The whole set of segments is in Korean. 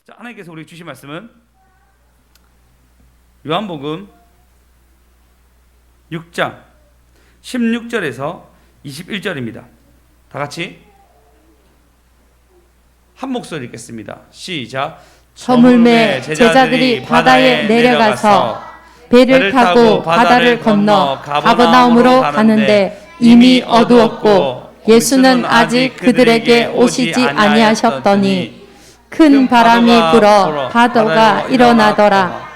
자, 하나님께서 우리에게 주신 말씀은 요한복음 6장 16절에서 21절입니다. 다 같이 한 목소리 읽겠습니다. 시작. 저물매 제자들이 바다에 내려가서 배를 타고 바다를 건너 가버나움으로 가는데 이미 어두웠고 예수는 아직 그들에게 오시지 아니하셨더니 큰 바람이 불어 파도가 일어나더라.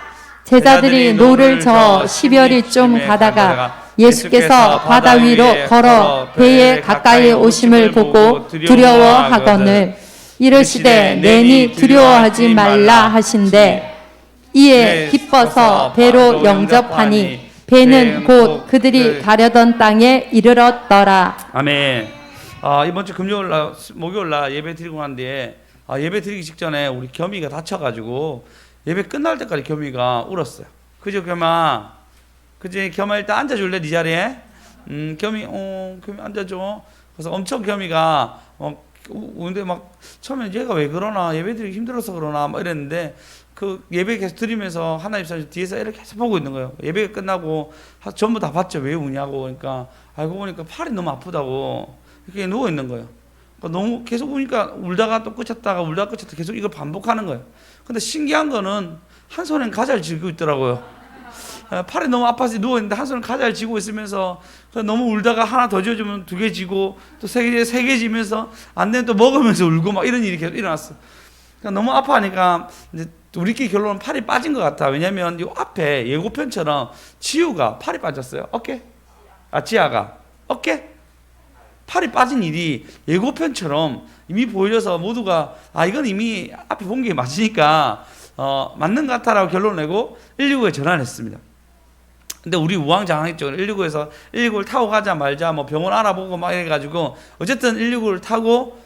제자들이 노를 저어 10여리 좀 가다가 예수께서 바다 위로 걸어 배에 가까이 오심을 보고 두려워하거늘 이르시되 내니 두려워하지 말라 하신대 이에 기뻐서 배로 영접하니 배는 곧 그들이 가려던 땅에 이르렀더라. 아멘. 이번 주 금요일날 목요일날 예배 드리고 난 뒤에 예배 드리기 직전에 우리 겸이가 다쳐가지고 예배 끝날 때까지 겸이가 울었어요. 그죠 겸아? 그지 겸아 일단 앉아줄래 네 자리에? 겸이 겸이 앉아줘. 그래서 엄청 겸이가 근데 막 처음에 얘가 왜 그러나 예배 드리기 힘들어서 그러나 막 이랬는데 그 예배 계속 드리면서 하나님 사실 뒤에서 애를 계속 보고 있는 거예요. 예배가 끝나고 전부 다 봤죠. 왜 우냐고. 그러니까 알고 보니까 팔이 너무 아프다고 이렇게 누워 있는 거예요. 그러니까 너무 계속 우니까 울다가 또 끝쳤다가 울다가 끝쳤다 계속 이걸 반복하는 거예요. 근데 신기한 거는 한 손엔 과자를 쥐고 있더라고요. 팔이 너무 아파서 누워있는데 한 손은 과자를 쥐고 있으면서 너무 울다가 하나 더 쥐어주면 두 개 쥐고 또 세 개 쥐면서 안 되면 또 먹으면서 울고 막 이런 일이 계속 일어났어. 그러니까 너무 아파하니까 이제 우리끼리 결론은 팔이 빠진 것 같아. 왜냐면 이 앞에 예고편처럼 지우가 팔이 빠졌어요. 어깨? 지아가 어깨? 팔이 빠진 일이 예고편처럼 이미 보여져서 모두가 이건 이미 앞에 본 게 맞으니까 맞는 것 같아라고 결론을 내고 119에 전화를 했습니다. 근데 우리 우왕좌왕했죠. 119에서 119를 타고 가자 말자 뭐 병원 알아보고 막 이래가지고 어쨌든 119를 타고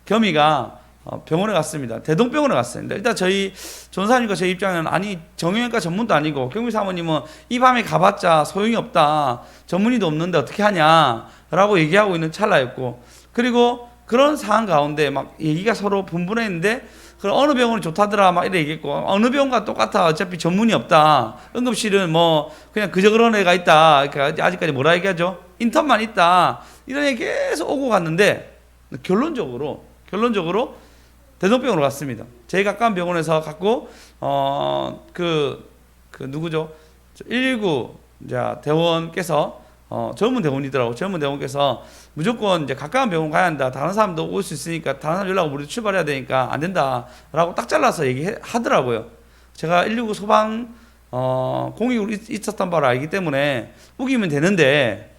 겸이가 병원에 갔습니다. 대동병원에 갔습니다. 일단 저희 전사님과 제 입장에는 정형외과 전문도 아니고 경미 사모님은 이 밤에 가봤자 소용이 없다. 전문의도 없는데 어떻게 하냐라고 얘기하고 있는 찰나였고 그리고 그런 상황 가운데 막 얘기가 서로 분분했는데 그럼 어느 병원이 좋다더라 막 이래 얘기했고 어느 병원과 똑같아 어차피 전문이 없다 응급실은 뭐 그냥 그저 그런 애가 있다 그러니까 아직까지 뭐라 얘기하죠 인턴만 있다 이런 얘기 계속 오고 갔는데 결론적으로 대동병원으로 갔습니다. 제일 가까운 병원에서 갔고 누구죠 119 대원께서 젊은 대원이더라고. 젊은 대원께서 무조건 이제 가까운 병원 가야 한다. 다른 사람도 올 수 있으니까 다른 사람 연락 우리도 출발해야 되니까 안 된다라고 딱 잘라서 얘기하더라고요. 제가 119 소방 공익으로 있었던 바를 알기 때문에 우기면 되는데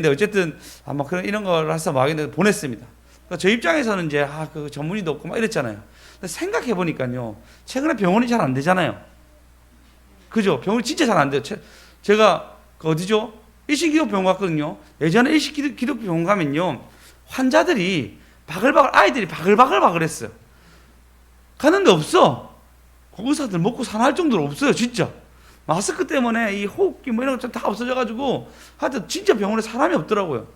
어쨌든 아마 이런 걸 해서 막 보냈습니다. 그러니까 저 입장에서는 이제 그 전문의도 없고 막 이랬잖아요. 근데 생각해 보니까요. 최근에 병원이 잘 안 되잖아요. 그죠? 병원이 진짜 잘 안 돼요. 제가 어디죠? 일신기독병원 갔거든요. 예전에 일신기독병원 가면요. 환자들이 아이들이 바글바글 했어요. 가는데 없어. 의사들 먹고 사나할 정도로 없어요. 진짜. 마스크 때문에 이 호흡기 뭐 이런 거 다 없어져가지고 하여튼 진짜 병원에 사람이 없더라고요.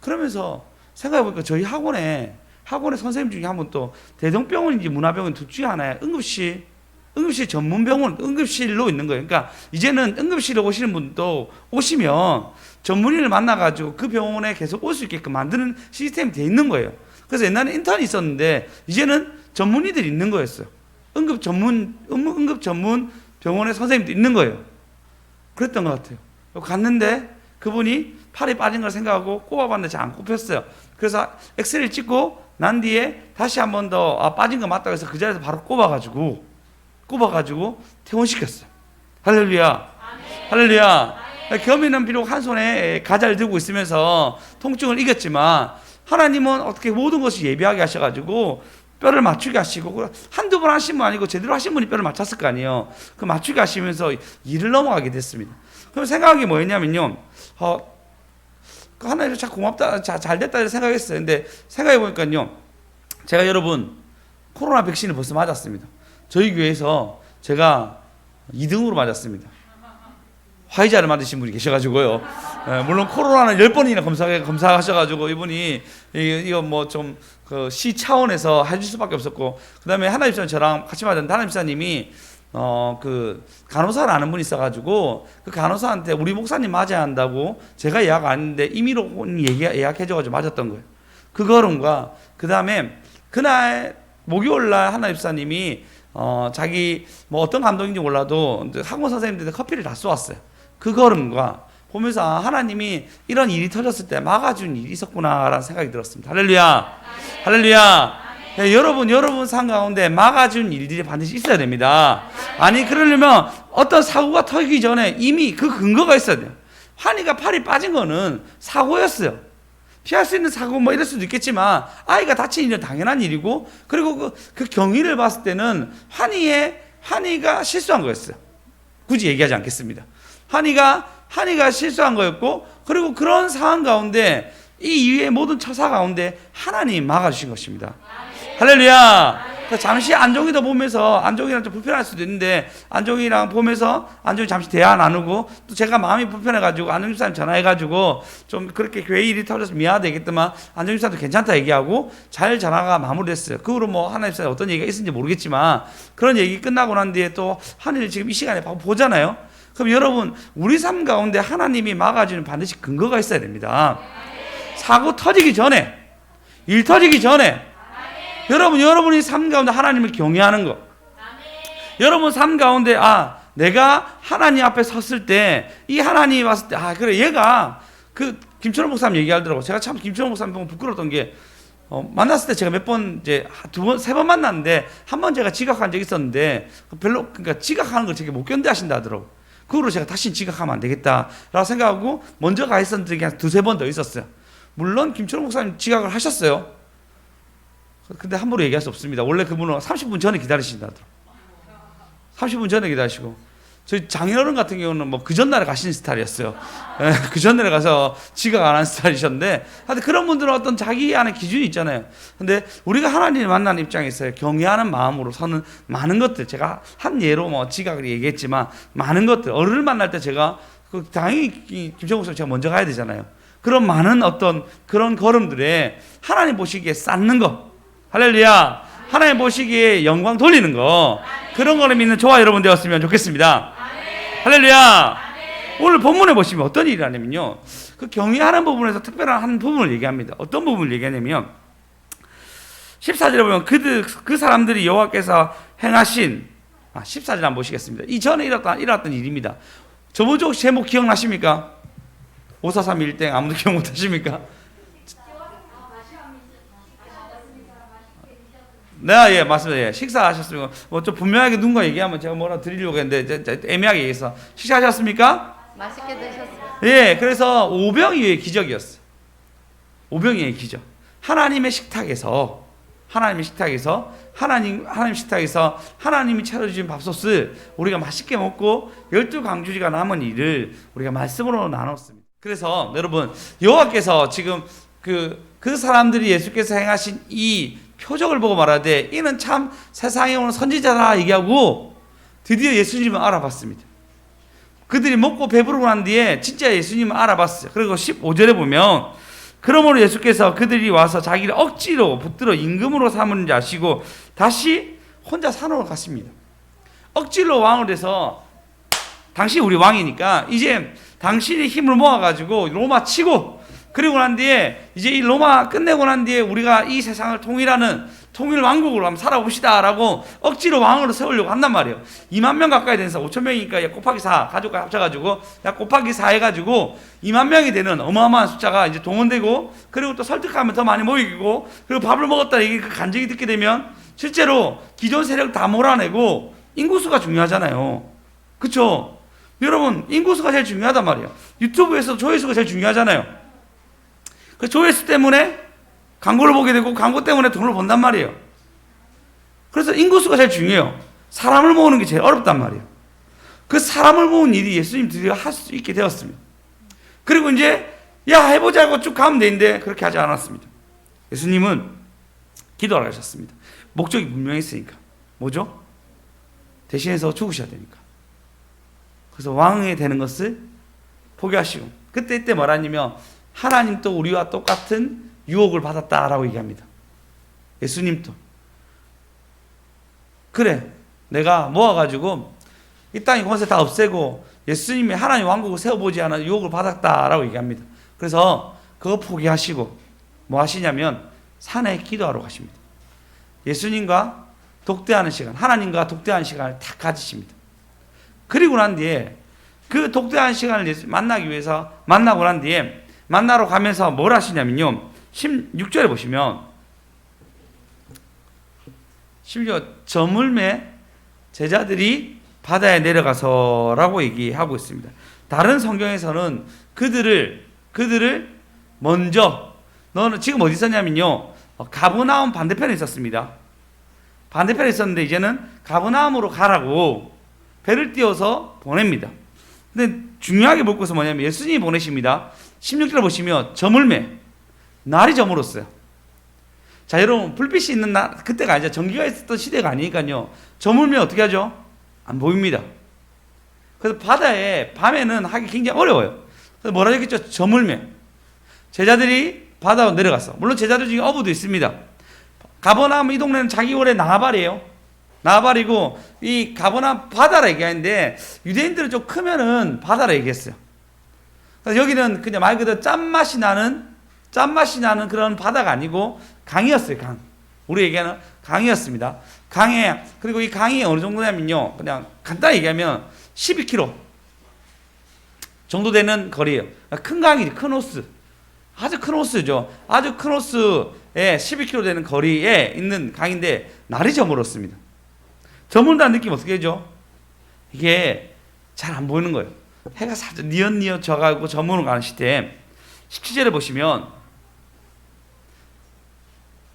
그러면서 생각해보니까 저희 학원에 선생님 중에 한 분 또 대동병원인지 문화병원 둘 중에 하나에 응급실 전문병원, 응급실로 있는 거예요. 그러니까 이제는 응급실에 오시는 분도 오시면 전문의를 만나가지고 그 병원에 계속 올 수 있게끔 만드는 시스템이 돼 있는 거예요. 그래서 옛날에 인턴이 있었는데 이제는 전문의들이 있는 거였어요. 응급 전문 병원에 선생님도 있는 거예요. 그랬던 것 같아요. 갔는데 그분이 팔이 빠진 걸 생각하고 꼽아봤는데 잘 안 꼽혔어요. 그래서 엑스레이를 찍고 난 뒤에 다시 한 번 더 빠진 거 맞다고 해서 그 자리에서 바로 꼽아가지고 퇴원시켰어요. 할렐루야. 아멘. 할렐루야. 겸이는 비록 한 손에 가자를 들고 있으면서 통증을 이겼지만 하나님은 어떻게 모든 것을 예비하게 하셔가지고 뼈를 맞추게 하시고 한두 번 하신 분 아니고 제대로 하신 분이 뼈를 맞췄을 거 아니에요. 그 맞추게 하시면서 일을 넘어가게 됐습니다. 그럼 생각이 뭐였냐면요. 하나님 참 고맙다, 잘 됐다 이렇게 생각했어요. 근데 생각해 보니까요. 제가 여러분 코로나 백신을 벌써 맞았습니다. 저희 교회에서 제가 2등으로 맞았습니다. 화이자를 만드신 분이 계셔가지고요. 물론 코로나는 10번이나 검사하셔가지고 이분이 이거 뭐 좀 그 시 차원에서 해줄 수밖에 없었고, 그 다음에 하나 집사님 저랑 같이 맞은 하나 집사님이 그 간호사를 아는 분이 있어가지고 그 간호사한테 우리 목사님 맞아야 한다고 제가 예약 안 했는데 임의로 예약해줘가지고 맞았던 거예요. 그 걸음과 그 다음에 그날 목요일날 하나 집사님이 자기 뭐 어떤 감동인지 몰라도 학원 선생님들한테 커피를 다 쏘았어요. 그 걸음과 보면서 하나님이 이런 일이 터졌을 때 막아준 일이 있었구나라는 생각이 들었습니다. 할렐루야, 할렐루야. 네, 여러분 삶 가운데 막아준 일들이 반드시 있어야 됩니다. 아니 그러려면 어떤 사고가 터지기 전에 이미 그 근거가 있어야 돼요. 환희가 팔이 빠진 거는 사고였어요. 피할 수 있는 사고 뭐 이럴 수도 있겠지만 아이가 다친 일은 당연한 일이고, 그리고 그 경위를 봤을 때는 환희가 실수한 거였어요. 굳이 얘기하지 않겠습니다. 환희가 실수한 거였고, 그리고 그런 상황 가운데 이 이후의 모든 처사 가운데 하나님이 막아주신 것입니다. 할렐루야. 잠시 안종이도 보면서, 안종이랑 좀 불편할 수도 있는데 안종이랑 보면서 안종이 잠시 대화 나누고, 또 제가 마음이 불편해가지고 안종 집사님 전화해가지고 좀 그렇게 교회 일이 터져서 미안하겠지만 안종 집사님도 괜찮다 얘기하고 잘 전화가 마무리됐어요. 그 후로 뭐 하나 집사님 어떤 얘기가 있었는지 모르겠지만 그런 얘기 끝나고 난 뒤에 또 하늘을 지금 이 시간에 보잖아요. 그럼 여러분, 우리 삶 가운데 하나님이 막아주는 반드시 근거가 있어야 됩니다. 사고 터지기 전에, 일 터지기 전에 여러분이 삶 가운데 하나님을 경외하는 거. 여러분 삶 가운데 내가 하나님 앞에 섰을 때, 이 하나님이 왔을 때 그래 얘가 그 김철호 목사님 얘기하더라고. 제가 참 김철호 목사님 보면 부끄러웠던 게 만났을 때 제가 몇 번 이제 세 번 만났는데 한 번 제가 지각한 적이 있었는데 그러니까 지각하는 걸 되게 못 견뎌하신다 하더라고. 그 후로 제가 다시 지각하면 안 되겠다라고 생각하고 먼저 가 있었던 적이 한 두세 번 더 있었어요. 물론 김철호 목사님 지각을 하셨어요. 근데 함부로 얘기할 수 없습니다. 원래 그분은 30분 전에 기다리신다더라고요. 30분 전에 기다리시고, 저희 장인어른 같은 경우는 뭐 그 전날에 가시는 스타일이었어요. 그 전날에 가서 지각 안 한 스타일이셨는데, 하여튼 그런 분들은 어떤 자기 안에 기준이 있잖아요. 근데 우리가 하나님을 만나는 입장에서 경외하는 마음으로 서는 많은 것들, 제가 한 예로 뭐 지각을 얘기했지만 많은 것들, 어른을 만날 때 제가 당연히 김정국 선생 제가 먼저 가야 되잖아요. 그런 많은 어떤 그런 걸음들에 하나님 보시기에 쌓는 거, 할렐루야, 하나님 보시기에 영광 돌리는 거, 그런 거를 믿는 저와 여러분 되었으면 좋겠습니다. 할렐루야. 오늘 본문에 보시면 어떤 일이라냐면요, 그 경외하는 부분에서 특별한 한 부분을 얘기합니다. 어떤 부분을 얘기하냐면 14절에 보면 그 사람들이 여호와께서 행하신 14절 한번 보시겠습니다. 이전에 일어났던 일입니다. 저번 주 제목 기억나십니까? 543 1땡 아무도 기억 못하십니까? 네, 예, 맞습니다. 예, 식사하셨습니까? 뭐 좀 분명하게 누군가 얘기하면 제가 뭐라 드리려고 했는데 애매하게 얘기해서 식사하셨습니까? 맛있게 드셨어요. 예, 그래서 오병이어의 기적이었어요. 오병이어의 기적. 하나님의 식탁에서 하나님이 차려주신 밥솥을 우리가 맛있게 먹고 12강주리가 남은 일을 우리가 말씀으로 나눴습니다. 그래서 여러분, 여호와께서 지금 그 사람들이 예수께서 행하신 이 표적을 보고 말하되 이는 참 세상에 오는 선지자다 얘기하고 드디어 예수님을 알아봤습니다. 그들이 먹고 배부르고 난 뒤에 진짜 예수님을 알아봤어요. 그리고 15절에 보면 그러므로 예수께서 그들이 와서 자기를 억지로 붙들어 임금으로 삼은 자 아시고 다시 혼자 산으로 갔습니다. 억지로 왕을 해서, 당시 우리 왕이니까 이제 당신이 힘을 모아가지고 로마 치고, 그리고 난 뒤에 이제 이 로마 끝내고 난 뒤에 우리가 이 세상을 통일하는 통일 왕국으로 한번 살아봅시다 라고 억지로 왕으로 세우려고 한단 말이에요. 2만 명 가까이 되는 5천 명이니까 곱하기 4 가족과 합쳐가지고 곱하기 4 해가지고 2만 명이 되는 어마어마한 숫자가 이제 동원되고, 그리고 또 설득하면 더 많이 모이고, 그리고 밥을 먹었다 이게 그 간증이 듣게 되면 실제로 기존 세력 다 몰아내고, 인구수가 중요하잖아요. 그렇죠? 여러분, 인구수가 제일 중요하단 말이에요. 유튜브에서 조회수가 제일 중요하잖아요. 그 조회수 때문에 광고를 보게 되고, 광고 때문에 돈을 번단 말이에요. 그래서 인구수가 제일 중요해요. 사람을 모으는 게 제일 어렵단 말이에요. 그 사람을 모은 일이 예수님 드디어 할 수 있게 되었습니다. 그리고 이제 해보자고 쭉 가면 되는데 그렇게 하지 않았습니다. 예수님은 기도를 하셨습니다. 목적이 분명했으니까. 뭐죠? 대신해서 죽으셔야 되니까. 그래서 왕이 되는 것을 포기하시고, 그때 이때 뭐라냐면 하나님도 우리와 똑같은 유혹을 받았다라고 얘기합니다. 예수님도 그래, 내가 모아가지고 이 땅의 권세 다 없애고 예수님이 하나님 왕국을 세워보지 않은 유혹을 받았다라고 얘기합니다. 그래서 그거 포기하시고 뭐 하시냐면 산에 기도하러 가십니다. 예수님과 독대하는 시간, 하나님과 독대하는 시간을 다 가지십니다. 그리고 난 뒤에 그 독대하는 시간을 만나기 위해서 만나고 난 뒤에 만나러 가면서 뭘 하시냐면요, 16절에 보시면 심지어 저물매 제자들이 바다에 내려가서라고 얘기하고 있습니다. 다른 성경에서는 그들을 먼저, 너는 지금 어디 있었냐면요, 가버나움 반대편에 있었습니다. 반대편에 있었는데 이제는 가버나움으로 가라고 배를 띄워서 보냅니다. 근데 중요하게 볼 것은 뭐냐면 예수님이 보내십니다. 16절에 보시면 저물매, 날이 저물었어요. 자, 여러분, 불빛이 있는 날, 그때가 아니죠. 전기가 있었던 시대가 아니니까요. 저물면 어떻게 하죠? 안 보입니다. 그래서 바다에 밤에는 하기 굉장히 어려워요. 그래서 뭐라 했겠죠? 저물매. 제자들이 바다로 내려갔어. 물론 제자들 중에 어부도 있습니다. 가버나움 이 동네는 자기 원래 나발이에요. 나발이고, 이 가버나움 바다라 얘기하는데 유대인들은 좀 크면은 바다라 얘기했어요. 그래서 여기는 그냥 말 그대로 짠맛이 나는 그런 바다가 아니고 강이었어요. 강. 우리 얘기하는 강이었습니다. 강에, 그리고 이 강이 어느 정도냐면요, 그냥 간단히 얘기하면 12km 정도 되는 거리예요. 큰 강이지, 큰 호스. 아주 큰 호스죠. 아주 큰 호스에 12km 되는 거리에 있는 강인데 날이 저물었습니다. 저물다는 느낌 어떻게 하죠? 이게 잘 안 보이는 거예요. 해가 살짝 뉘엿뉘엿 져가지고 저물어 가는 시대에 17절에 보시면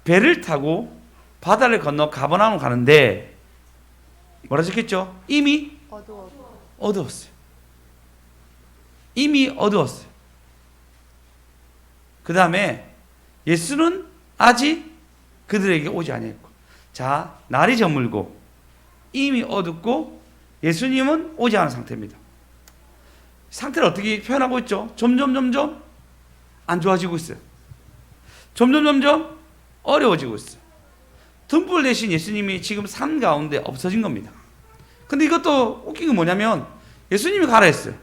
배를 타고 바다를 건너 가버나움으로 가는데 뭐라 적혔죠? 이미 어두웠어요. 이미 어두웠어요. 그 다음에 예수는 아직 그들에게 오지 아니했고, 자, 날이 저물고 이미 어둡고 예수님은 오지 않은 상태입니다. 상태를 어떻게 표현하고 있죠? 점점 안 좋아지고 있어요. 점점 어려워지고 있어요. 등불 대신 예수님이 지금 산 가운데 없어진 겁니다. 근데 이것도 웃긴 게 뭐냐면 예수님이 가라 했어요.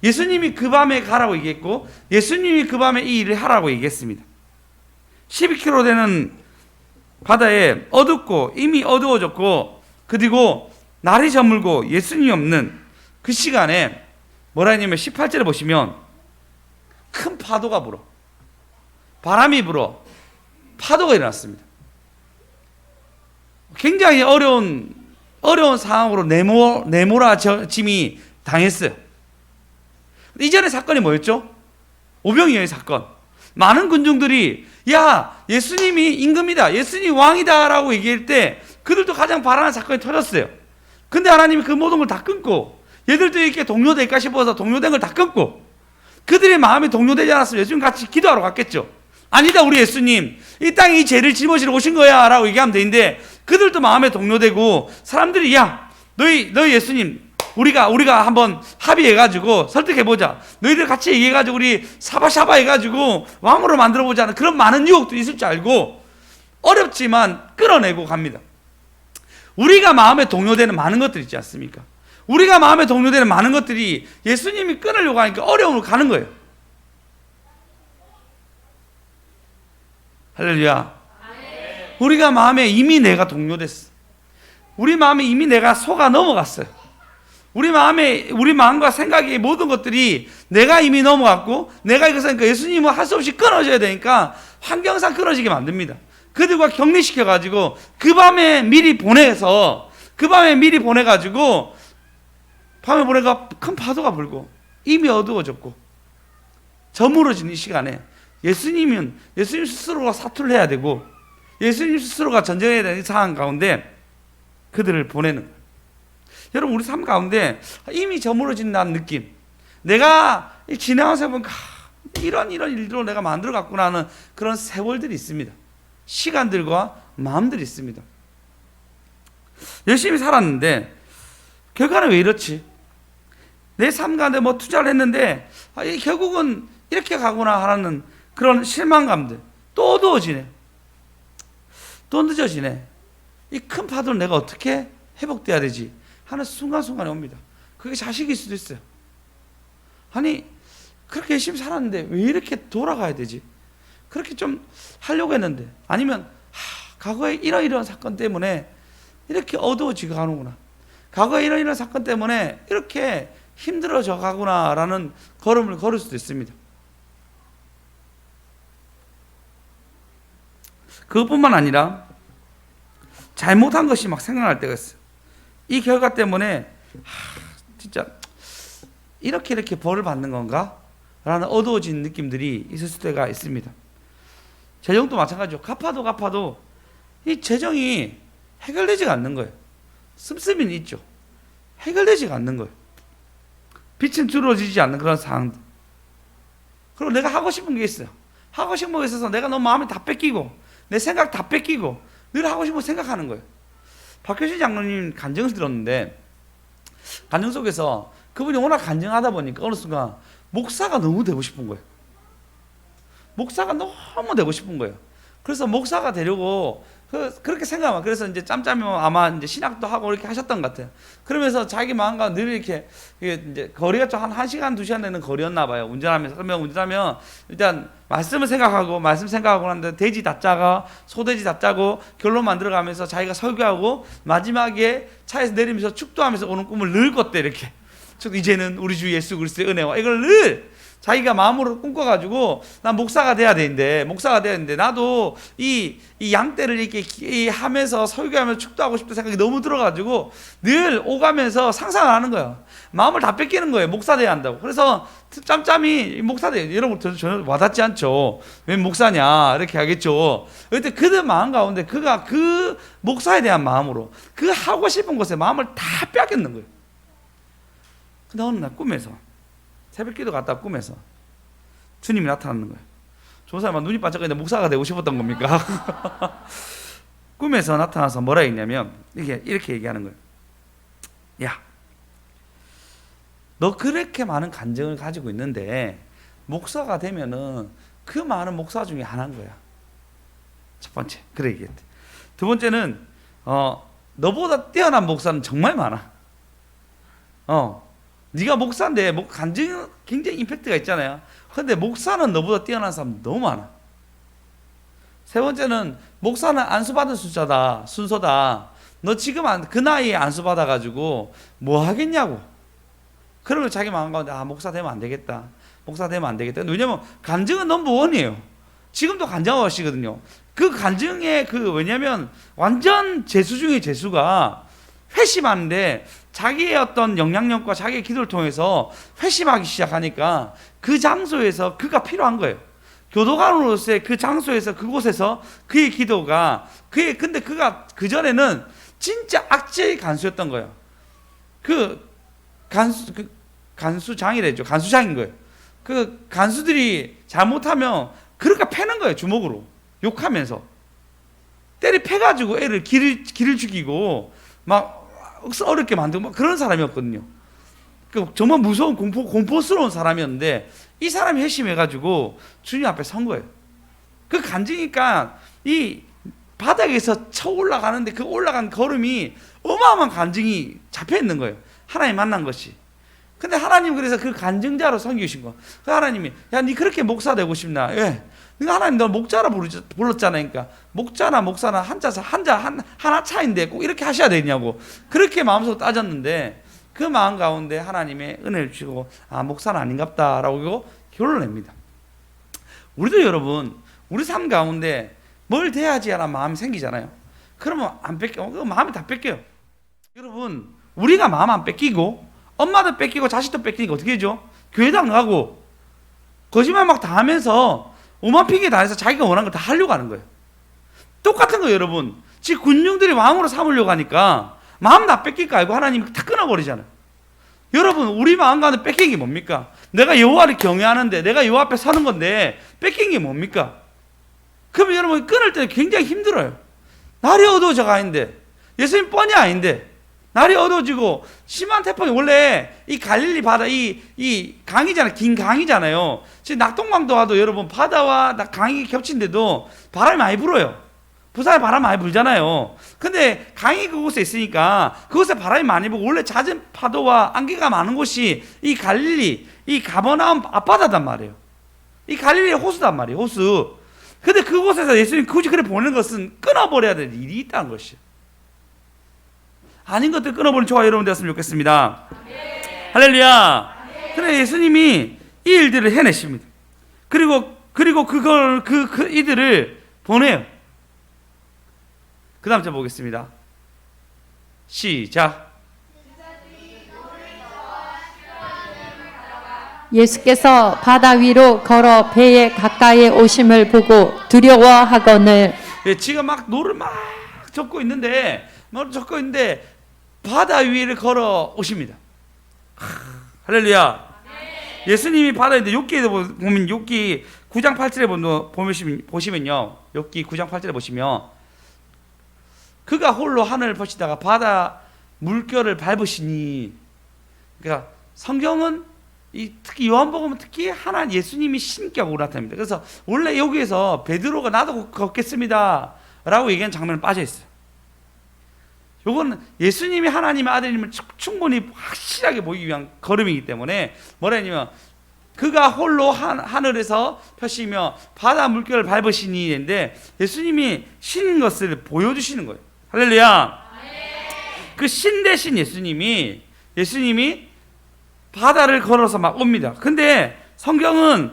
예수님이 그 밤에 가라고 얘기했고 예수님이 그 밤에 이 일을 하라고 얘기했습니다. 12km 되는 바다에 어둡고 이미 어두워졌고, 그리고 날이 저물고 예수님이 없는 그 시간에 뭐라 했냐면 18절에 보시면 큰 파도가 불어, 바람이 불어, 파도가 일어났습니다. 굉장히 어려운 상황으로 내몰아짐이 당했어요. 이전의 사건이 뭐였죠? 오병이어의 사건. 많은 군중들이 야, 예수님이 임금이다, 예수님이 왕이다 라고 얘기할 때 그들도 가장 바라는 사건이 터졌어요. 근데 하나님이 그 모든 걸 다 끊고 얘들도 이렇게 동료될까 싶어서 동료된 걸 다 끊고, 그들의 마음이 동료되지 않았으면 예수님 같이 기도하러 갔겠죠. 아니다, 우리 예수님 이 땅에 이 죄를 짊어지러 오신 거야 라고 얘기하면 되는데 그들도 마음에 동료되고 사람들이 야, 너희 예수님 우리가 한번 합의해가지고 설득해보자, 너희들 같이 얘기해가지고 우리 사바샤바 해가지고 왕으로 만들어보자는 그런 많은 유혹도 있을 줄 알고 어렵지만 끌어내고 갑니다. 우리가 마음에 동요되는 많은 것들이 있지 않습니까? 우리가 마음에 동요되는 많은 것들이 예수님이 끊으려고 하니까 어려움으로 가는 거예요. 할렐루야. 우리가 마음에 이미 내가 동요됐어. 우리 마음에 이미 내가 속아 넘어갔어요. 우리 마음과 생각의 모든 것들이 내가 이미 넘어갔고, 내가 이것은 예수님은 할 수 없이 끊어져야 되니까 환경상 끊어지게 만듭니다. 그들과 격리시켜가지고 그 밤에 미리 보내가지고 밤에 보내가 큰 파도가 불고 이미 어두워졌고 저물어지는 이 시간에 예수님 스스로가 사투를 해야 되고 예수님 스스로가 전쟁해야 되는 상황 가운데 그들을 보내는 거예요. 여러분, 우리 삶 가운데 이미 저물어진다는 느낌, 내가 지나가서 보면 이런 일들로 내가 만들어 갔구나 하는 그런 세월들이 있습니다. 시간들과 마음들이 있습니다. 열심히 살았는데 결과는 왜 이렇지? 내 삶 가운데 뭐 투자를 했는데 이 결국은 이렇게 가구나 하는 그런 실망감들. 또 어두워지네. 또 늦어지네. 이 큰 파도를 내가 어떻게 회복돼야 되지 하는 순간순간에 옵니다. 그게 자식일 수도 있어요. 아니 그렇게 열심히 살았는데 왜 이렇게 돌아가야 되지? 그렇게 좀 하려고 했는데, 아니면 과거에 이런 사건 때문에 이렇게 어두워지고 가는구나, 과거에 이런 사건 때문에 이렇게 힘들어져 가구나 라는 걸음을 걸을 수도 있습니다. 그것뿐만 아니라 잘못한 것이 막 생각날 때가 있어요. 이 결과 때문에 진짜 이렇게 벌을 받는 건가? 라는 어두워진 느낌들이 있을 때가 있습니다. 재정도 마찬가지죠. 갚아도 이 재정이 해결되지가 않는 거예요. 씀씀이는 있죠. 해결되지가 않는 거예요. 빚은 줄어지지 않는 그런 상황들. 그리고 내가 하고 싶은 게 있어요. 하고 싶은 게 있어서 내가 너무 마음이 다 뺏기고 내 생각 다 뺏기고 늘 하고 싶은 거 생각하는 거예요. 박효신 장로님 간증을 들었는데, 간증 속에서 그분이 워낙 간증하다 보니까 어느 순간 목사가 너무 되고 싶은 거예요. 목사가 너무 되고 싶은 거예요. 그래서 목사가 되려고 그렇게 생각하면, 그래서 이제 짬짬이면 아마 이제 신학도 하고 이렇게 하셨던 것 같아요. 그러면서 자기 마음과 늘 이렇게 이제 거리가 좀 한 1시간, 2시간 되는 거리였나 봐요. 운전하면서. 그러면 운전하면 일단 말씀 생각하고 하는데 돼지 다 짜가 소돼지 다 짜고 결론 만들어가면서 자기가 설교하고 마지막에 차에서 내리면서 축도하면서 오는 꿈을 늘 꿨대. 이렇게 이제는 우리 주 예수 그리스도의 은혜와 이걸 늘 자기가 마음으로 꿈꿔가지고 난 목사가 돼야 되는데 나도 이 양떼를 이렇게 하면서 설교하면서 축도하고 싶다 생각이 너무 들어가지고 늘 오가면서 상상을 하는 거예요. 마음을 다 뺏기는 거예요. 목사 돼야 한다고. 그래서 짬짬이 목사 돼요. 여러분 전혀 와닿지 않죠. 왜 목사냐 이렇게 하겠죠. 그때 그들 마음 가운데 그가 그 목사에 대한 마음으로 그 하고 싶은 것에 마음을 다 뺏겼는 거예요. 근데 어느 날 꿈에서 새벽기도 갔다 꿈에서 주님이 나타나는 거예요. 조사만 눈이 반짝거리는데 목사가 되고 싶었던 겁니까? 꿈에서 나타나서 뭐라 했냐면 이렇게 얘기하는 거예요. 야, 너 그렇게 많은 간증을 가지고 있는데 목사가 되면은 그 많은 목사 중에 하나인 거야. 첫 번째 그래 얘기했대. 두 번째는 너보다 뛰어난 목사는 정말 많아. 네가 목사인데 간증 굉장히 임팩트가 있잖아요. 그런데 목사는 너보다 뛰어난 사람 너무 많아. 세 번째는 목사는 안수받은 순서다. 너 지금 그 나이에 안수받아가지고 뭐 하겠냐고. 그러면 자기 마음 가운데 목사 되면 안 되겠다. 왜냐면 간증은 넘버원이에요. 지금도 간증하고 하시거든요. 그 간증의 왜냐면 완전 재수 중에 재수가 회심하는데 자기의 어떤 영향력과 자기의 기도를 통해서 회심하기 시작하니까 그 장소에서 그가 필요한 거예요. 교도관으로서의 그 장소에서 그곳에서 그의 기도가 근데 그가 그전에는 진짜 악재의 간수였던 거예요. 간수장이랬죠. 간수장인 거예요. 그 간수들이 잘못하면 그러니까 패는 거예요. 주먹으로 욕하면서 때리 패가지고 애를 기를 죽이고 막 어렵게 만들고 막 그런 사람이었거든요. 정말 무서운 공포스러운 사람이었는데 이 사람이 회심해가지고 주님 앞에 선 거예요. 그 간증이니까 이 바닥에서 쳐 올라가는데 그 올라간 걸음이 어마어마한 간증이 잡혀 있는 거예요. 하나님 만난 것이. 근데 하나님 그래서 그 간증자로 섬기신 거. 그 하나님이 니 그렇게 목사 되고 싶나? 예. 그러니까 하나님 너 목자라 불렀잖아. 그러니까 목자나 목사나 하나 차인데 꼭 이렇게 하셔야 되냐고. 그렇게 마음속으로 따졌는데 그 마음 가운데 하나님의 은혜를 주시고 목사는 아닌갑다라고 결론을 냅니다. 우리도 여러분 우리 삶 가운데 뭘 돼야지 하는 마음이 생기잖아요. 그러면 안 뺏겨. 마음이 다 뺏겨요. 여러분 우리가 마음 안 뺏기고 엄마도 뺏기고 자식도 뺏기니까 어떻게 해죠? 교회도 안 가고 거짓말 막 다 하면서 오만 핑계 다 해서 자기가 원하는 걸 다 하려고 하는 거예요. 똑같은 거예요. 여러분 지 군중들이 왕으로 삼으려고 하니까 마음 다 뺏길 거 알고 하나님이 다 끊어버리잖아요. 여러분 우리 마음 가운데 뺏긴 게 뭡니까? 내가 여호와를 경외하는데 내가 여호와 앞에 서는 건데 뺏긴 게 뭡니까? 그러면 여러분 끊을 때는 굉장히 힘들어요. 날이 어두워져 가는데 예수님 뻔히 아닌데 날이 어두워지고 심한 태풍이 원래 이 갈릴리 바다 이 강이잖아요. 긴 강이잖아요. 지금 낙동강도 여러분 바다와 강이 겹친데도 바람이 많이 불어요. 부산에 바람 많이 불잖아요. 근데 강이 그곳에 있으니까 그곳에 바람이 많이 불고 원래 잦은 파도와 안개가 많은 곳이 이 갈릴리 이 가버나움 앞바다단 말이에요. 이 갈릴리 호수단 말이에요. 호수. 근데 그곳에서 예수님 굳이 그래 보내는 것은 끊어버려야 될 일이 있다는 것이에요. 아닌 것들 끊어버리는 저와 여러분 되었으면 좋겠습니다. 할렐루야. 근데 예수님이 이 일들을 해내십니다. 그리고 그걸 이들을 보내요. 그 다음 절 보겠습니다. 시작. 예수께서 바다 위로 걸어 배에 가까이 오심을 보고 두려워하거늘. 예, 지금 막 노를 막 젓고 있는데 바다 위를 걸어 오십니다. 할렐루야. 예수님이 바다인데 욥기에 보면 욥기 9장 8절에 보시면요. 욥기 9장 8절에 보시면 그가 홀로 하늘을 펼치다가 바다 물결을 밟으시니, 그러니까 성경은 특히 요한복음은 특히 하나님 예수님이 신격으로 나타납니다. 그래서 원래 여기에서 베드로가 나도 걷겠습니다 라고 얘기한 장면은 빠져 있어요. 요거는 예수님이 하나님의 아들임을 충분히 확실하게 보이기 위한 걸음이기 때문에 뭐라 했냐면 그가 홀로 하늘에서 펴시며 바다 물결을 밟으시니 인데 예수님이 신인 것을 보여주시는 거예요. 할렐루야. 그 신 대신 예수님이 바다를 걸어서 막 옵니다. 근데 성경은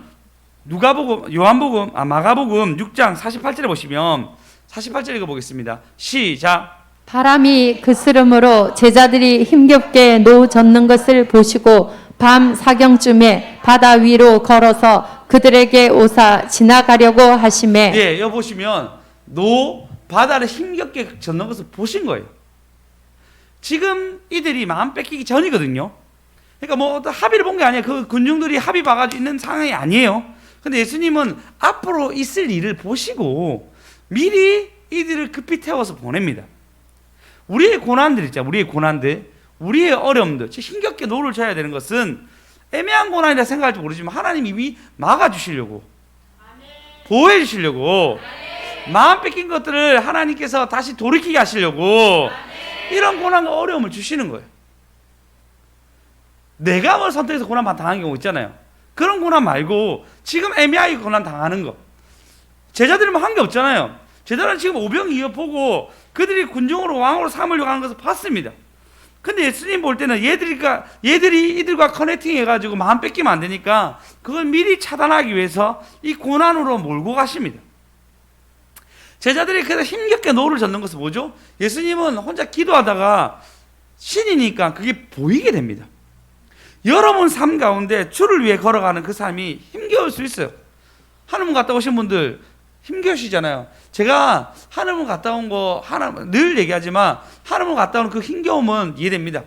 마가복음 6장 48절에 보시면 48절 읽어보겠습니다. 시작. 바람이 그스름으로 제자들이 힘겹게 노 젓는 것을 보시고 밤 사경쯤에 바다 위로 걸어서 그들에게 오사 지나가려고 하시매. 예, 여기 보시면 바다를 힘겹게 젓는 것을 보신 거예요. 지금 이들이 마음 뺏기기 전이거든요. 그러니까 뭐 어떤 합의를 본 게 아니에요. 그 군중들이 합의 봐가지고 있는 상황이 아니에요. 근데 예수님은 앞으로 있을 일을 보시고 미리 이들을 급히 태워서 보냅니다. 우리의 고난들 있잖아요. 우리의 어려움들, 힘겹게 노를 져야 되는 것은 애매한 고난이라 생각할지 모르지만 하나님이 이미 막아주시려고, 보호해 주시려고, 마음 뺏긴 것들을 하나님께서 다시 돌이키게 하시려고 이런 고난과 어려움을 주시는 거예요. 내가 뭘 선택해서 고난 당하는 경우 있잖아요. 그런 고난 말고 지금 애매하게 고난 당하는 거. 제자들은 뭐 한 게 없잖아요. 제자들은 지금 오병이어 보고 그들이 군중으로 왕으로 삼으려고 하는 것을 봤습니다. 근데 예수님 볼 때는 얘들이 이들과 커넥팅 해가지고 마음 뺏기면 안 되니까 그걸 미리 차단하기 위해서 이 고난으로 몰고 가십니다. 제자들이 그래서 힘겹게 노를 젓는 것은 뭐죠? 예수님은 혼자 기도하다가 신이니까 그게 보이게 됩니다. 여러분 삶 가운데 주를 위해 걸어가는 그 삶이 힘겨울 수 있어요. 하늘문 갔다 오신 분들 힘겨우시잖아요. 제가 하늘문 갔다 온 거 늘 얘기하지만 하늘문 갔다 오는 그 힘겨움은 이해됩니다.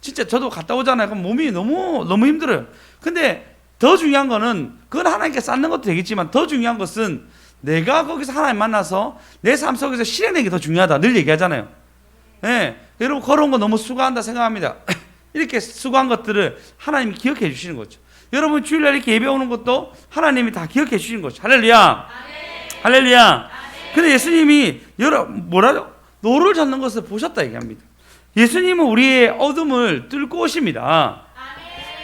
진짜 저도 갔다 오잖아요. 그럼 몸이 너무 힘들어요. 근데 더 중요한 거는 그건 하나님께 쌓는 것도 되겠지만 더 중요한 것은 내가 거기서 하나님 만나서 내 삶 속에서 실행되는 게 더 중요하다. 늘 얘기하잖아요. 네, 여러분 걸어온 거 너무 수고한다 생각합니다. 이렇게 수고한 것들을 하나님이 기억해 주시는 거죠. 여러분 주일날 이렇게 예배 오는 것도 하나님이 다 기억해 주시는 거죠. 할렐루야. 할렐루야. 근데 예수님이 노를 젓는 것을 보셨다 얘기합니다. 예수님은 우리의 어둠을 뚫고 오십니다.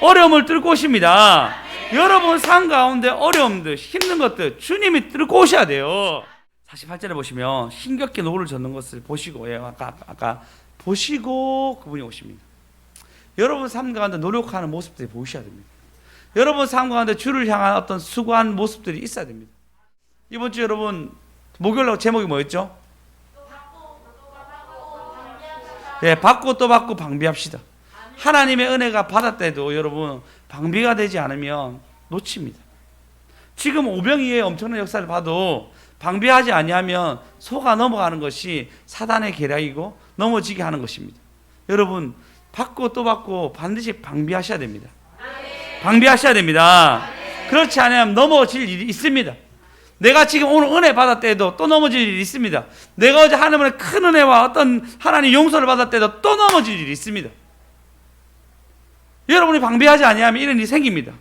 어려움을 뚫고 오십니다. 여러분 삶 가운데 어려움들, 힘든 것들 주님이 뚫고 오셔야 돼요. 48절에 보시면 힘겹게 노를 젓는 것을 보시고, 아까 보시고 그분이 오십니다. 여러분 삶 가운데 노력하는 모습들이 보이셔야 됩니다. 여러분 삶 가운데 주를 향한 어떤 수고한 모습들이 있어야 됩니다. 이번 주 여러분 목요일 제목이 뭐였죠? 예, 받고 또 받고 방비합시다. 하나님의 은혜가 받았대도 여러분 방비가 되지 않으면 놓칩니다. 지금 오병이의 엄청난 역사를 봐도 방비하지 아니하면 속아 넘어가는 것이 사단의 계략이고 넘어지게 하는 것입니다. 여러분 받고 또 받고 반드시 방비하셔야 됩니다. 방비하셔야 됩니다. 그렇지 않으면 넘어질 일이 있습니다. 내가 지금 오늘 은혜 받았다 해도 또 넘어질 일이 있습니다. 내가 어제 하나님의 큰 은혜와 어떤 하나님 용서를 받았다 해도 또 넘어질 일이 있습니다. 여러분이 방비하지 아니하면 이런 일이 생깁니다.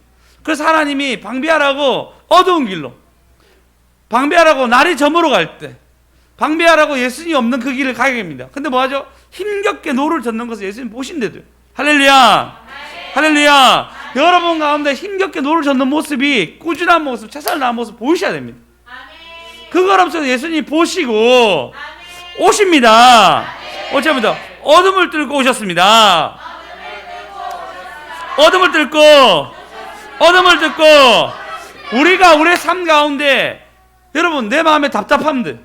그래서 하나님이 방비하라고 어두운 길로, 방비하라고 날이 저물어 갈 때, 방비하라고 예수님이 없는 그 길을 가게 됩니다. 근데 뭐하죠? 힘겹게 노를 젓는 것을 예수님 보신대도요. 할렐루야! 할렐루야! 여러분 가운데 힘겹게 노를 젓는 모습이 꾸준한 모습, 최선을 다한 모습 보이셔야 됩니다. 그걸 없어서 예수님이 보시고 오십니다. 어찌합니다. 어둠을 뚫고 오셨습니다. 어둠을 뚫고 우리가 우리의 삶 가운데 여러분 내 마음에 답답함들,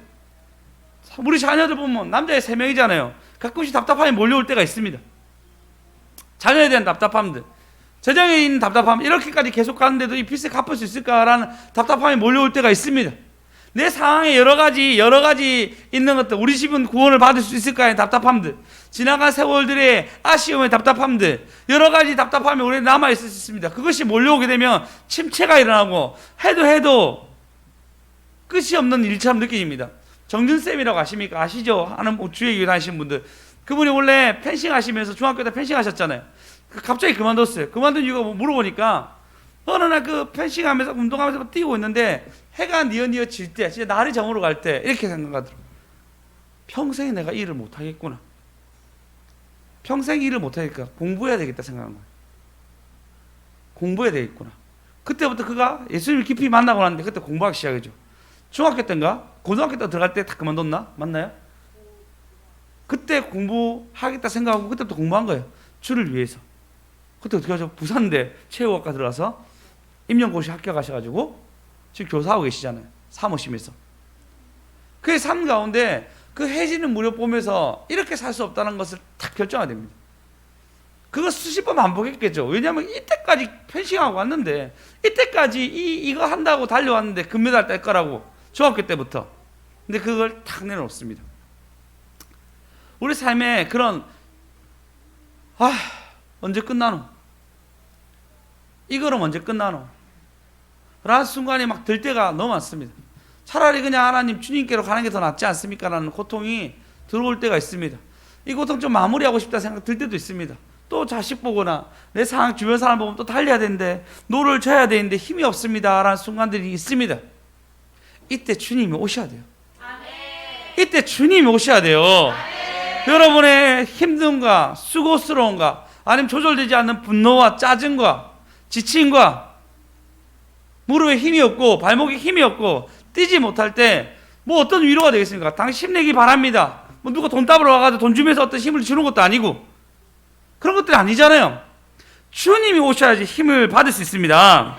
우리 자녀들 보면 남자애 3명이잖아요. 가끔씩 답답함이 몰려올 때가 있습니다. 자녀에 대한 답답함들, 재정에 있는 답답함, 이렇게까지 계속 가는데도 이 빚을 갚을 수 있을까라는 답답함이 몰려올 때가 있습니다. 내 상황에 여러 가지 있는 것들, 우리 집은 구원을 받을 수 있을까의 답답함들, 지나간 세월들의 아쉬움의 답답함들, 여러 가지 답답함이 우리에 남아있을 수 있습니다. 그것이 몰려오게 되면 침체가 일어나고 해도 끝이 없는 일처럼 느껴집니다. 정준쌤이라고 아십니까? 아시죠? 하는 주의 교회 다니시는 분들. 그분이 원래 펜싱 하시면서 중학교 때 펜싱 하셨잖아요. 갑자기 그만뒀어요. 그만둔 이유가 물어보니까 어느 날 그 펜싱 하면서 운동하면서 뛰고 있는데 해가 뉘어뉘어 질 때, 진짜 날이 저물어 갈 때 이렇게 생각하더라고요. 평생 내가 일을 못하겠구나. 평생 일을 못하니까 공부해야 되겠다 생각한 거예요. 공부해야 되겠구나. 그때부터 그가 예수님을 깊이 만나고 났는데 그때 공부하기 시작했죠. 중학교 때인가? 고등학교 때 들어갈 때 다 그만뒀나? 맞나요? 그때 공부하겠다 생각하고 그때부터 공부한 거예요. 주를 위해서. 그때 어떻게 하죠? 부산대 체육학과 들어가서 임용고시 합격하셔가지고 지금 교사하고 계시잖아요. 사무실에서. 그의 삶 가운데 그 해지는 무렵 보면서 이렇게 살 수 없다는 것을 딱 결정해야 됩니다. 그거 수십 번 반복했겠죠. 왜냐하면 이때까지 펜싱하고 왔는데, 이때까지 이거 한다고 달려왔는데 금메달 딸 거라고, 중학교 때부터. 근데 그걸 탁 내놓습니다. 우리 삶에 그런 언제 끝나노? 이거는 언제 끝나노? 라는 순간이 막 들 때가 너무 많습니다. 차라리 그냥 하나님 주님께로 가는 게 더 낫지 않습니까? 라는 고통이 들어올 때가 있습니다. 이 고통 좀 마무리하고 싶다 생각 들 때도 있습니다. 또 자식 보거나 내 상황 주변 사람 보면 또 달려야 되는데 노를 져야 되는데 힘이 없습니다 라는 순간들이 있습니다. 이때 주님이 오셔야 돼요. 이때 주님이 오셔야 돼요. 여러분의 힘듦과 수고스러움과 아니면 조절되지 않는 분노와 짜증과 지침과 무릎에 힘이 없고 발목에 힘이 없고 뛰지 못할 때 뭐 어떤 위로가 되겠습니까? 당신 힘내기 바랍니다. 뭐 누가 돈 따으러 와가지고 돈 주면서 어떤 힘을 주는 것도 아니고 그런 것들이 아니잖아요. 주님이 오셔야지 힘을 받을 수 있습니다.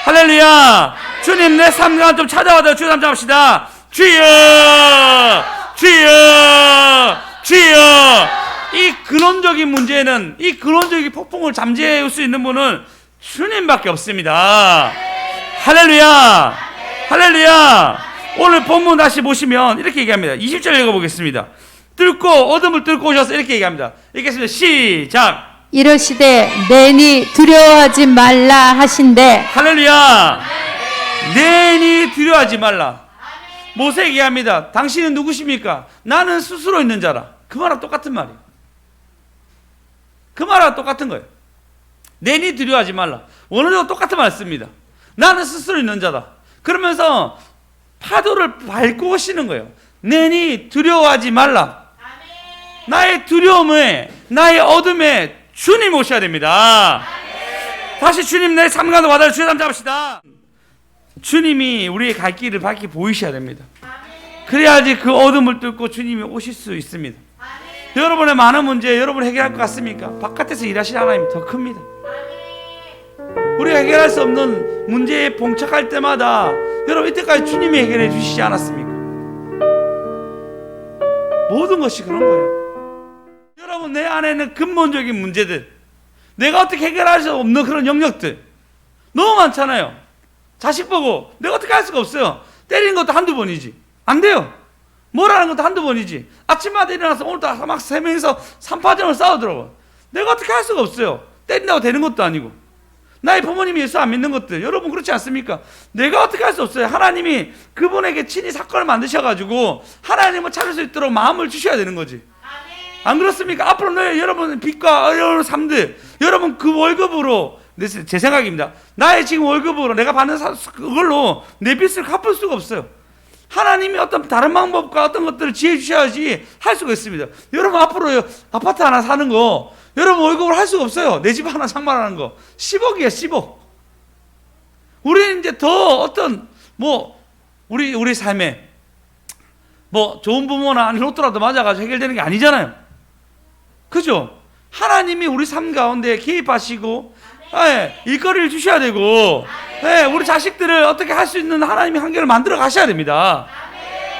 할렐루야. 주님 내 삶과 좀 찾아와서 주님 잡읍시다. 주여 주여 주여. 이 근원적인 문제는, 이 근원적인 폭풍을 잠재울 수 있는 분은 주님밖에 없습니다. 할렐루야 할렐루야. 오늘 본문 다시 보시면 이렇게 얘기합니다. 20절 읽어보겠습니다. 어둠을 뚫고 오셔서 이렇게 얘기합니다. 읽겠습니다. 시작. 이러시되 내니 두려워하지 말라 하신대. 할렐루야. 내니 두려워하지 말라. 모세 얘기합니다. 당신은 누구십니까? 나는 스스로 있는 자라. 그 말하고 똑같은 말이에요. 그 말하고 똑같은 거예요. 내니 두려워하지 말라. 원어적으로 똑같은 말 씁니다. 나는 스스로 있는 자다. 그러면서 파도를 밟고 오시는 거예요. 내니 두려워하지 말라. 나의 두려움에, 나의 어둠에 주님 오셔야 됩니다. 다시 주님 내 삶 가운데 와달라. 주님 잡읍시다. 주님이 우리의 갈 길을 밝히 보이셔야 됩니다. 그래야지 그 어둠을 뚫고 주님이 오실 수 있습니다. 여러분의 많은 문제 여러분 해결할 것 같습니까? 바깥에서 일하시는 하나님 더 큽니다. 우리가 해결할 수 없는 문제에 봉착할 때마다 여러분 이때까지 주님이 해결해 주시지 않았습니까? 모든 것이 그런 거예요. 여러분 내 안에는 근본적인 문제들, 내가 어떻게 해결할 수 없는 그런 영역들 너무 많잖아요. 자식 보고 내가 어떻게 할 수가 없어요. 때리는 것도 한두 번이지 안 돼요. 뭐라는 것도 한두 번이지. 아침마다 일어나서 오늘도 막 3명이서 3파전을 싸우더라고요. 내가 어떻게 할 수가 없어요. 때린다고 되는 것도 아니고 나의 부모님이 예수 안 믿는 것들, 여러분 그렇지 않습니까? 내가 어떻게 할 수 없어요. 하나님이 그분에게 친히 사건을 만드셔가지고 하나님을 찾을 수 있도록 마음을 주셔야 되는 거지. 안 그렇습니까? 앞으로 여러분 빚과 여러 삶들, 여러분 그 월급으로, 제 생각입니다. 나의 지금 월급으로 내가 받는 그걸로 내 빚을 갚을 수가 없어요. 하나님이 어떤 다른 방법과 어떤 것들을 지혜 주셔야지 할 수가 있습니다. 여러분 앞으로 아파트 하나 사는 거 여러분 월급으로 할 수가 없어요. 내 집 하나 상말하는 거 10억이야 10억. 우리는 이제 더 어떤 우리 삶에 좋은 부모나 로또라도 맞아가지고 해결되는 게 아니잖아요. 그죠? 하나님이 우리 삶 가운데 개입하시고 일거리를 주셔야 되고 우리 자식들을 어떻게 할 수 있는 하나님의 환경을 만들어 가셔야 됩니다.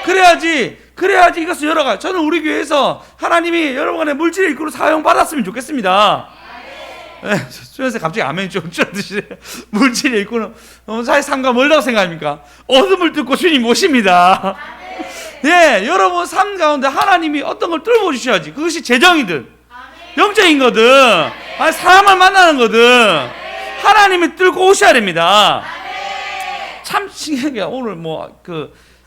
그래야지 이것을 열어가. 저는 우리 교회에서 하나님이 여러분의 물질의 일꾼으로 사용받았으면 좋겠습니다. 수연생 갑자기 아멘 좀 줄어드시네. 물질의 일꾼은 사실 삶과 멀다고 생각합니까? 어둠을 뚫고 주님 모십니다. 여러분 삶 가운데 하나님이 어떤 걸 뚫어 주셔야지. 그것이 재정이든 영적인 거든 사람을 만나는 거든 하나님이 뚫고 오셔야 됩니다. 참 신기한 게 오늘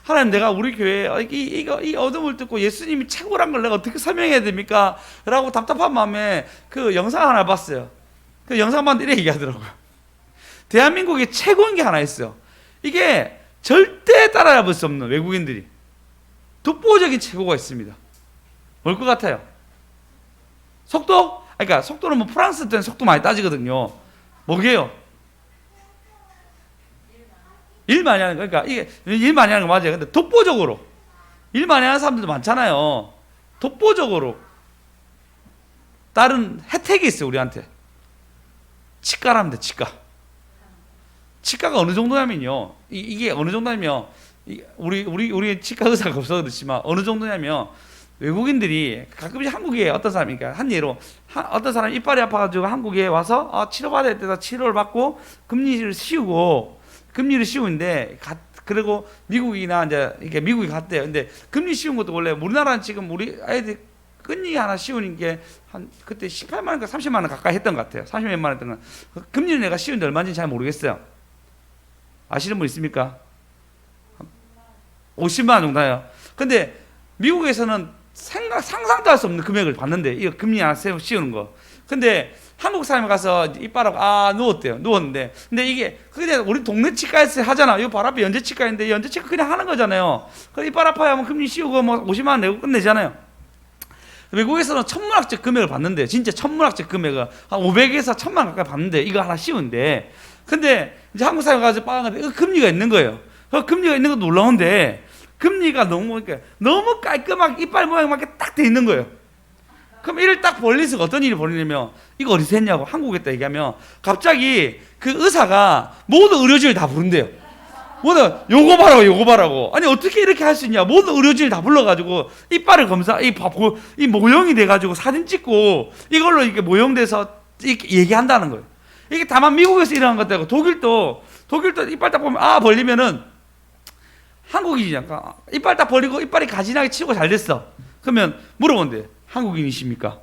하나님 내가 우리 교회에 이 어둠을 뚫고 예수님이 최고란 걸 내가 어떻게 설명해야 됩니까? 라고 답답한 마음에 그 영상 하나 봤어요. 그 영상 봤는데 이렇게 얘기하더라고요. 대한민국에 최고인 게 하나 있어요. 이게 절대 따라잡을 수 없는 외국인들이 독보적인 최고가 있습니다. 뭘 것 같아요? 속도? 그러니까 속도는 프랑스 때는 속도 많이 따지거든요. 뭐게요? 일 많이 하는 거. 그러니까 이게 일 많이 하는 거 맞아요. 근데 독보적으로 일 많이 하는 사람들도 많잖아요. 독보적으로 다른 혜택이 있어요. 우리한테 치과랍니다. 치과가 어느 정도냐면요. 이게 어느 정도냐면 우리 치과 의사가 없어서 그렇지만 어느 정도냐면 외국인들이 가끔씩 한국에 어떤 사람이, 그러니까 한 예로 어떤 사람이 이빨이 아파가지고 한국에 와서 치료받아야 되다 치료를 받고 금리를 씌우는데 그리고 미국이나 이제 이렇게 미국에 갔대요. 근데 금리 씌운 것도 원래 우리나라는 지금 우리 아이들 금리 하나 씌우는 게 한 그때 18만 원인가 30만 원 가까이 했던 것 같아요. 30몇만 원 했던 건. 금리를 내가 씌우는데 얼마인지 잘 모르겠어요. 아시는 분 있습니까? 50만 원 정도 해요. 근데 미국에서는 상상도 할 수 없는 금액을 받는데, 이거 금리 하나 씌우는 거. 근데 한국 사람이 가서 이빨하고 누웠대요. 누웠는데, 근데 이게 그냥 우리 동네 치과에서 하잖아. 이 바로 앞에 연재치과인데 연재치과 그냥 하는 거잖아요. 그 이빨 아파야 하면 금리 씌우고 50만 원 내고 끝내잖아요. 외국에서는 천문학적 금액을 받는데, 진짜 천문학적 금액을 한 500에서 1000만 원 가까이 받는데 이거 하나 씌우는데, 근데 이제 한국 사람이 가서 빠는데 금리가 있는 거예요. 그 금리가 있는 것도 놀라운데 금리가 너무 깔끔하게 이빨 모양이 맞게 딱 돼 있는 거예요. 그럼 이를 딱 벌리서 어떤 일이 벌리냐면, 이거 어디서 했냐고 한국에 딱 얘기하면 갑자기 그 의사가 모든 의료진을 다 부른대요. 요거 봐라고. 아니 어떻게 이렇게 할 수 있냐. 모든 의료진을 다 불러가지고 이빨을 이 모형이 돼가지고 사진 찍고 이걸로 이렇게 모형돼서 이렇게 얘기한다는 거예요. 이게 다만 미국에서 일어난 것도 독일도 이빨 딱 보면 벌리면은 한국인이니까 이빨 딱 벌리고 이빨이 가지나게 치고 잘 됐어. 그러면 물어본대. 한국인이십니까?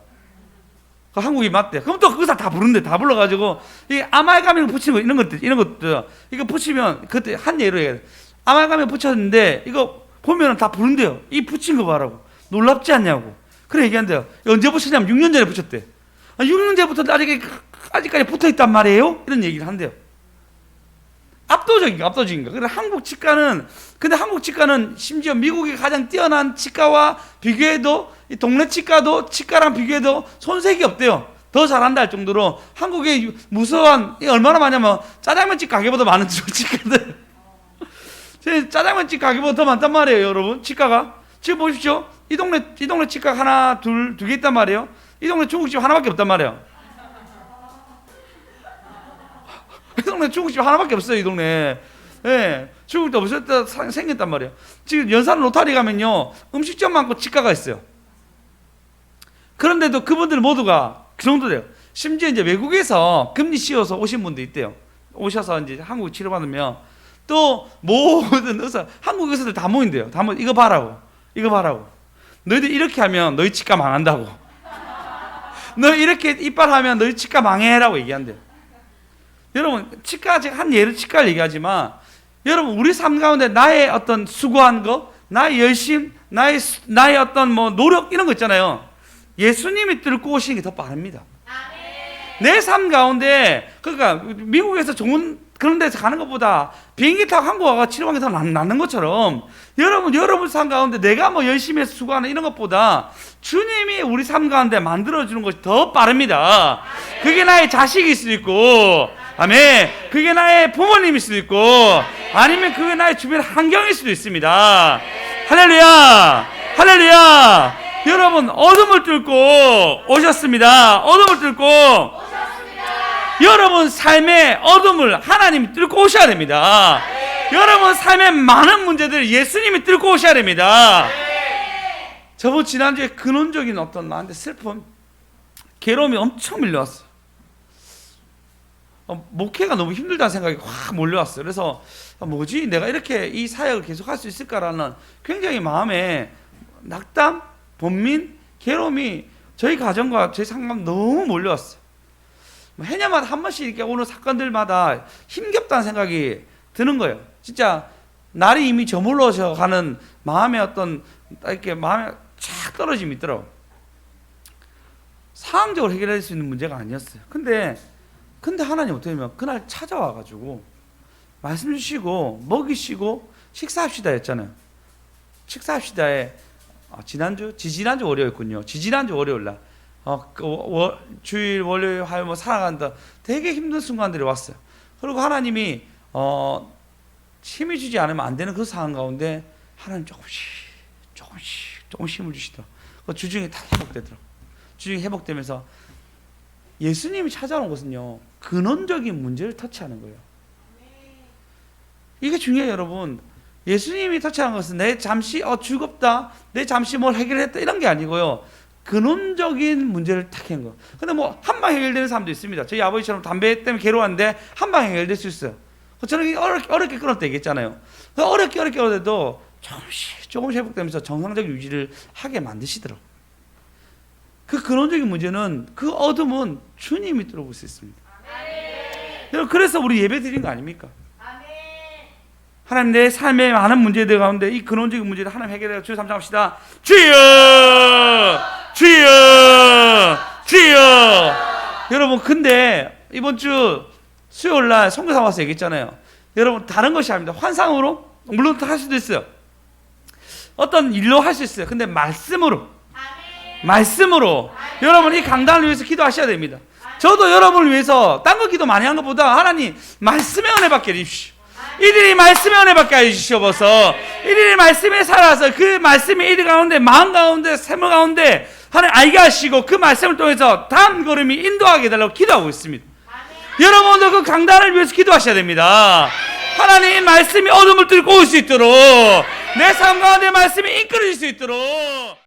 그 한국인 맞대. 그럼 또 그 의사 다 부른대. 다 불러가지고 이 아말가민을 붙이는 거 이런 것들 이거 붙이면 그때 한 예로 해. 아말가민 붙였는데 이거 보면은 다 부른대요. 이 붙인 거 봐라고. 놀랍지 않냐고. 그래 얘기한대요. 언제 붙였냐면 6년 전에 붙였대. 6년 전부터 아직까지 붙어 있단 말이에요. 이런 얘기를 한대요. 압도적인가. 그래 한국 치과는 심지어 미국이 가장 뛰어난 치과와 비교해도 이 동네 치과랑 비교해도 손색이 없대요. 더 잘한다 할 정도로 한국의 무서운 얼마나 많냐면 짜장면집 가게보다 많은 치과들. 짜장면집 가게보다 더 많단 말이에요, 여러분. 치과가 지금 보십시오. 이 동네 치과 하나 두 개 있단 말이에요. 이 동네 중국집 하나밖에 없단 말이에요. 이 동네 중국집 하나밖에 없어요. 이 동네. 중국도 없었다 생겼단 말이에요. 지금 연산 로타리 가면요 음식점 많고 치과가 있어요. 그런데도 그분들 모두가 그 정도 돼요. 심지어 이제 외국에서 금리 씌워서 오신 분도 있대요. 오셔서 이제 한국 치료받으면 또 모든 한국 의사들 다 모인대요. 이거 봐라고. 너희들 이렇게 하면 너희 치과 망한다고. 너 이렇게 이빨 하면 너희 치과 망해라고 얘기한대요. 여러분 치과, 제가 한 예를 치과를 얘기하지만 여러분 우리 삶 가운데 나의 어떤 수고한 거, 나의 열심, 나의 어떤 뭐 노력 이런 거 있잖아요. 예수님이 뚫고 오시는 게 더 빠릅니다. 내 삶 가운데, 그러니까 미국에서 좋은 그런 데서 가는 것보다 비행기 타고 한국 와가 치료하는 게 더 낫는 것처럼 여러분 삶 가운데 내가 뭐 열심히 해서 수고하는 이런 것보다 주님이 우리 삶 가운데 만들어주는 것이 더 빠릅니다. 그게 나의 자식일 수도 있고, 아멘. 그게 나의 부모님일 수도 있고, 아니면 그게 나의 주변 환경일 수도 있습니다. 할렐루야! 할렐루야! 여러분 어둠을 뚫고 오셨습니다. 어둠을 뚫고 여러분 삶의 어둠을 하나님이 뚫고 오셔야 됩니다. 여러분 삶의 많은 문제들을 예수님이 뚫고 오셔야 됩니다. 저번 지난주에 근원적인 어떤 나한테 슬픔, 괴로움이 엄청 밀려왔어요. 목회가 너무 힘들다는 생각이 확 몰려왔어요. 그래서 뭐지? 내가 이렇게 이 사역을 계속 할 수 있을까라는 굉장히 마음에 낙담, 번민, 괴로움이 저희 가정과 저희 상관 너무 몰려왔어요. 해년마다 한 번씩 이렇게 오는 사건들마다 힘겹다는 생각이 드는 거예요. 진짜 날이 이미 저물러져 가는 마음의 어떤 이렇게 마음에 쫙 떨어짐이 있더라고요. 상황적으로 해결할 수 있는 문제가 아니었어요. 근데 하나님 어떻게 하면 그날 찾아와가지고 말씀 주시고 먹이시고 식사합시다 했잖아요. 식사합시다에 지지난주 월요일군요. 지지난주 월요일날 주일 월요일 화요일 뭐 살아간다 되게 힘든 순간들이 왔어요. 그리고 하나님이 힘이 주지 않으면 안 되는 그 상황 가운데 하나님 조금씩 힘을 주시더라고요. 그 주중에 다 회복되더라고요. 주중에 회복되면서 예수님이 찾아오는 것은요, 근원적인 문제를 터치하는 거예요. 이게 중요해요, 여러분. 예수님이 터치하는 것은 내 잠시 즐겁다, 내 잠시 뭘 해결했다 이런 게 아니고요, 근원적인 문제를 탁한 거. 근데 뭐 한방 해결되는 사람도 있습니다. 저희 아버지처럼 담배 때문에 괴로웠는데 한방 해결될 수 있어요. 저는 어렵게 끊었다 얘기했잖아요. 어렵게 끊어도 조금씩 회복되면서 정상적인 유지를 하게 만드시더라고요. 그 근원적인 문제는, 그 어둠은 주님이 뚫어볼 수 있습니다. 여러분, 그래서 우리 예배 드린 거 아닙니까? 하나님, 내 삶의 많은 문제들 가운데 이 근원적인 문제를 하나님 해결해서 주여 삼창합시다. 주여! 주여! 주여! 여러분, 근데 이번 주 수요일날 선교사 와서 얘기했잖아요. 여러분, 다른 것이 아닙니다. 환상으로 물론 할 수도 있어요. 어떤 일로 할 수 있어요. 근데 말씀으로 여러분 이 강단을 위해서 기도하셔야 됩니다. 저도 여러분을 위해서 딴 거 기도 많이 한 것보다 하나님 말씀의 은혜 받게 해주십시오. 이들이 말씀의 은혜 받게 해주시옵소서. 이들이 말씀에 살아서 그 말씀이 이들 가운데, 마음 가운데, 생물 가운데 하나님 알게 하시고 그 말씀을 통해서 다음 걸음이 인도하게 해달라고 기도하고 있습니다. 여러분도 그 강단을 위해서 기도하셔야 됩니다. 하나님 말씀이 어둠을 뚫고 올 수 있도록, 내 삶 가운데 말씀이 이끌어질 수 있도록